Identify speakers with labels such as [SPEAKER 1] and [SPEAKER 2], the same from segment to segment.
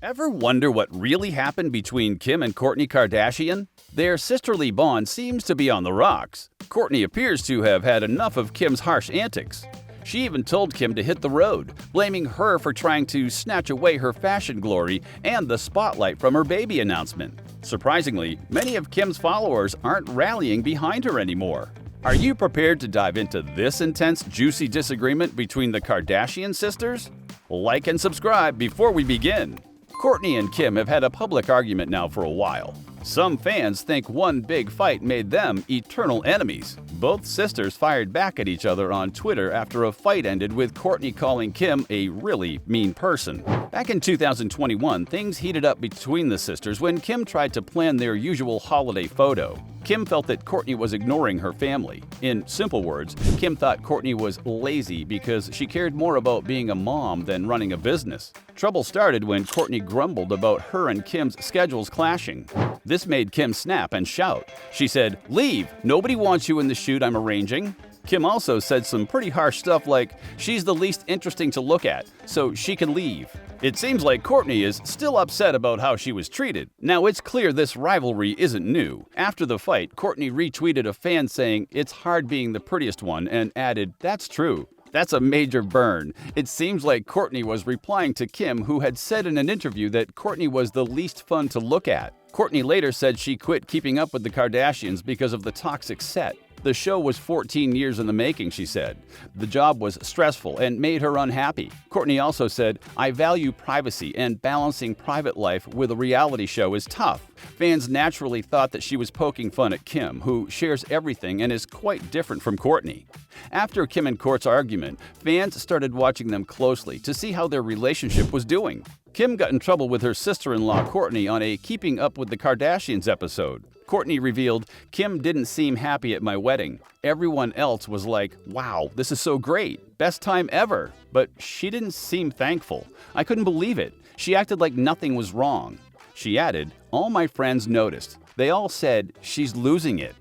[SPEAKER 1] Ever wonder what really happened between Kim and Kourtney Kardashian? Their sisterly bond seems to be on the rocks. Kourtney appears to have had enough of Kim's harsh antics. She even told Kim to hit the road, blaming her for trying to snatch away her fashion glory and the spotlight from her baby announcement. Surprisingly, many of Kim's followers aren't rallying behind her anymore. Are you prepared to dive into this intense, juicy disagreement between the Kardashian sisters? Like and subscribe before we begin. Kourtney and Kim have had a public argument now for a while. Some fans think one big fight made them eternal enemies. Both sisters fired back at each other on Twitter after a fight ended with Kourtney calling Kim a really mean person. Back in 2021, things heated up between the sisters when Kim tried to plan their usual holiday photo. Kim felt that Kourtney was ignoring her family. In simple words, Kim thought Kourtney was lazy because she cared more about being a mom than running a business. Trouble started when Kourtney grumbled about her and Kim's schedules clashing. This made Kim snap and shout. She said, "Leave! Nobody wants you in the shoot I'm arranging." Kim also said some pretty harsh stuff like, "She's the least interesting to look at, so she can leave." It seems like Kourtney is still upset about how she was treated. Now, it's clear this rivalry isn't new. After the fight, Kourtney retweeted a fan saying, "It's hard being the prettiest one," and added, "That's true." That's a major burn. It seems like Kourtney was replying to Kim, who had said in an interview that Kourtney was the least fun to look at. Kourtney later said she quit keeping up with the Kardashians because of the toxic set. The show was 14 years in the making, she said. The job was stressful and made her unhappy. Kourtney also said, "I value privacy, and balancing private life with a reality show is tough." Fans naturally thought that she was poking fun at Kim, who shares everything and is quite different from Kourtney. After Kim and Kourt's argument, fans started watching them closely to see how their relationship was doing. Kim got in trouble with her sister-in-law Kourtney on a Keeping Up with the Kardashians episode. Kourtney revealed, "Kim didn't seem happy at my wedding. Everyone else was like, 'Wow, this is so great. Best time ever.' But she didn't seem thankful. I couldn't believe it. She acted like nothing was wrong." She added, "All my friends noticed. They all said, 'She's losing it.'"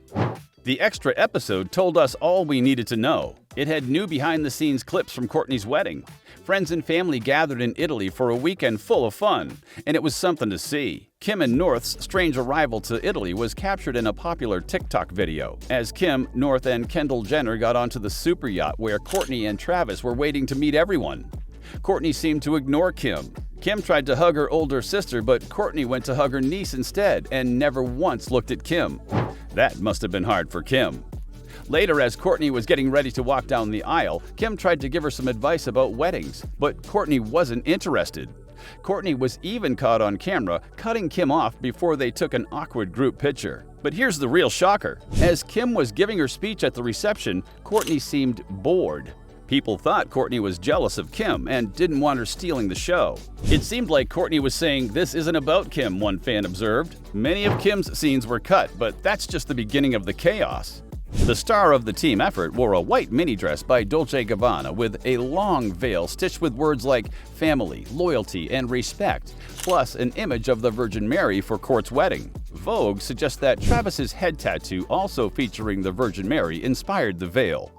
[SPEAKER 1] The extra episode told us all we needed to know. It had new behind-the-scenes clips from Kourtney's wedding. Friends and family gathered in Italy for a weekend full of fun, and it was something to see. Kim and North's strange arrival to Italy was captured in a popular TikTok video, as Kim, North, and Kendall Jenner got onto the super yacht where Kourtney and Travis were waiting to meet everyone. Kourtney seemed to ignore Kim. Kim tried to hug her older sister, but Kourtney went to hug her niece instead and never once looked at Kim. That must have been hard for Kim. Later, as Kourtney was getting ready to walk down the aisle, Kim tried to give her some advice about weddings, but Kourtney wasn't interested. Kourtney was even caught on camera cutting Kim off before they took an awkward group picture. But here's the real shocker. As Kim was giving her speech at the reception, Kourtney seemed bored. People thought Kourtney was jealous of Kim and didn't want her stealing the show. It seemed like Kourtney was saying, "This isn't about Kim," one fan observed. Many of Kim's scenes were cut, but that's just the beginning of the chaos. The star of the team effort wore a white mini dress by Dolce & Gabbana with a long veil stitched with words like family, loyalty, and respect, plus an image of the Virgin Mary for Kourt's wedding. Vogue suggests that Travis's head tattoo, also featuring the Virgin Mary, inspired the veil.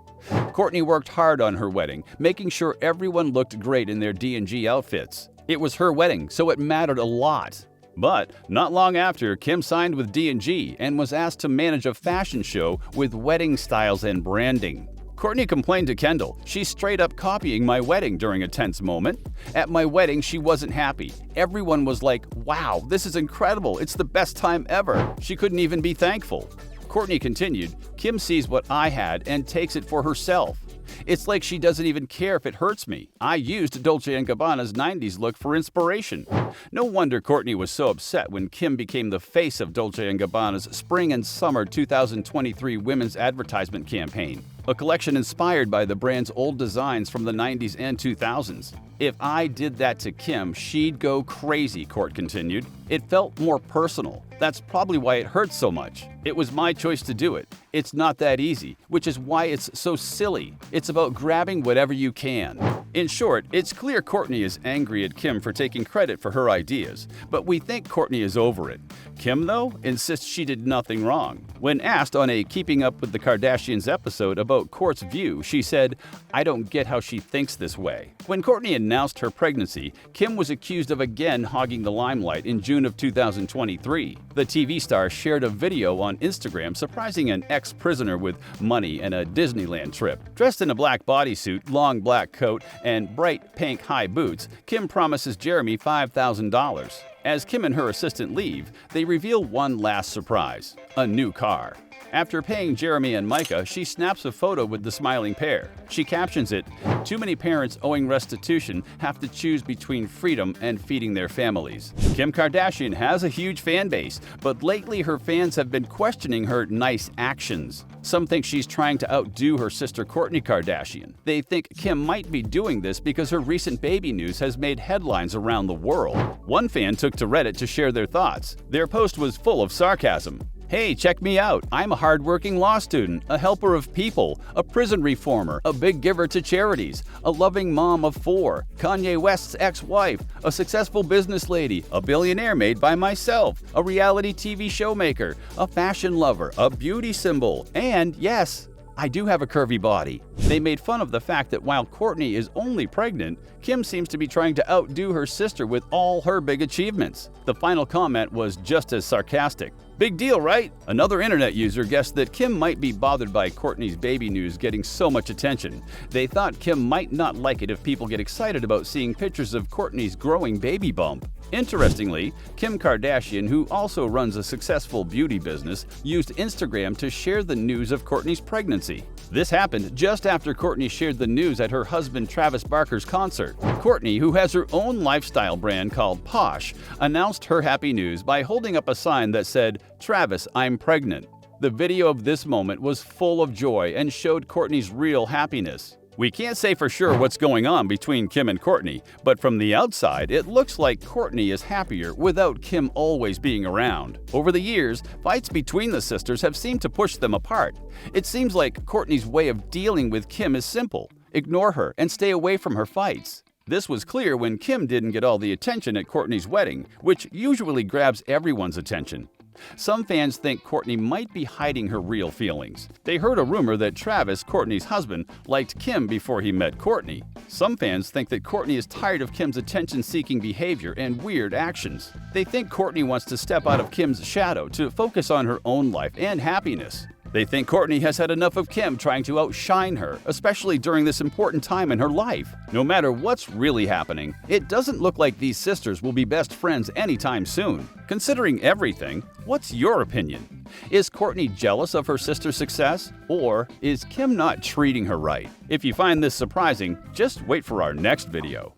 [SPEAKER 1] Kourtney worked hard on her wedding, making sure everyone looked great in their D&G outfits. It was her wedding, so it mattered a lot. But not long after, Kim signed with D&G and was asked to manage a fashion show with wedding styles and branding. Kourtney complained to Kendall, "She's straight up copying my wedding during a tense moment. At my wedding, she wasn't happy. Everyone was like, 'Wow, this is incredible. It's the best time ever.' She couldn't even be thankful." Kourtney continued, "Kim sees what I had and takes it for herself. It's like she doesn't even care if it hurts me. I used Dolce & Gabbana's 90s look for inspiration." No wonder Kourtney was so upset when Kim became the face of Dolce & Gabbana's Spring and Summer 2023 women's advertisement campaign, a collection inspired by the brand's old designs from the 90s and 2000s. "If I did that to Kim, she'd go crazy," Kourt continued. "It felt more personal. That's probably why it hurts so much. It was my choice to do it. It's not that easy, which is why it's so silly. It's about grabbing whatever you can." In short, it's clear Kourtney is angry at Kim for taking credit for her ideas, but we think Kourtney is over it. Kim, though, insists she did nothing wrong. When asked on a Keeping Up with the Kardashians episode about Kourt's view, she said, "I don't get how she thinks this way." When Kourtney announced her pregnancy, Kim was accused of again hogging the limelight in June of 2023. The TV star shared a video on Instagram surprising an ex-prisoner with money and a Disneyland trip. Dressed in a black bodysuit, long black coat, and bright pink high boots, Kim promises Jeremy $5,000. As Kim and her assistant leave, they reveal one last surprise: a new car. After paying Jeremy and Micah, she snaps a photo with the smiling pair. She captions it, "Too many parents owing restitution have to choose between freedom and feeding their families." Kim Kardashian has a huge fan base, but lately her fans have been questioning her nice actions. Some think she's trying to outdo her sister Kourtney Kardashian. They think Kim might be doing this because her recent baby news has made headlines around the world. One fan took to Reddit to share their thoughts. Their post was full of sarcasm. "Hey, check me out. I'm a hardworking law student, a helper of people, a prison reformer, a big giver to charities, a loving mom of 4, Kanye West's ex-wife, a successful business lady, a billionaire made by myself, a reality TV show maker, a fashion lover, a beauty symbol, and yes, I do have a curvy body." They made fun of the fact that while Kourtney is only pregnant, Kim seems to be trying to outdo her sister with all her big achievements. The final comment was just as sarcastic. "Big deal, right?" Another internet user guessed that Kim might be bothered by Kourtney's baby news getting so much attention. They thought Kim might not like it if people get excited about seeing pictures of Kourtney's growing baby bump. Interestingly, Kim Kardashian, who also runs a successful beauty business, used Instagram to share the news of Kourtney's pregnancy. This happened just after Kourtney shared the news at her husband Travis Barker's concert. Kourtney, who has her own lifestyle brand called Posh, announced her happy news by holding up a sign that said, "Travis, I'm pregnant." The video of this moment was full of joy and showed Kourtney's real happiness. We can't say for sure what's going on between Kim and Kourtney, but from the outside, it looks like Kourtney is happier without Kim always being around. Over the years, fights between the sisters have seemed to push them apart. It seems like Kourtney's way of dealing with Kim is simple: ignore her and stay away from her fights. This was clear when Kim didn't get all the attention at Kourtney's wedding, which usually grabs everyone's attention. Some fans think Kourtney might be hiding her real feelings. They heard a rumor that Travis, Kourtney's husband, liked Kim before he met Kourtney. Some fans think that Kourtney is tired of Kim's attention-seeking behavior and weird actions. They think Kourtney wants to step out of Kim's shadow to focus on her own life and happiness. They think Kourtney has had enough of Kim trying to outshine her, especially during this important time in her life. No matter what's really happening, it doesn't look like these sisters will be best friends anytime soon. Considering everything, what's your opinion? Is Kourtney jealous of her sister's success? Or is Kim not treating her right? If you find this surprising, just wait for our next video.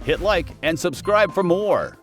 [SPEAKER 1] Hit like and subscribe for more.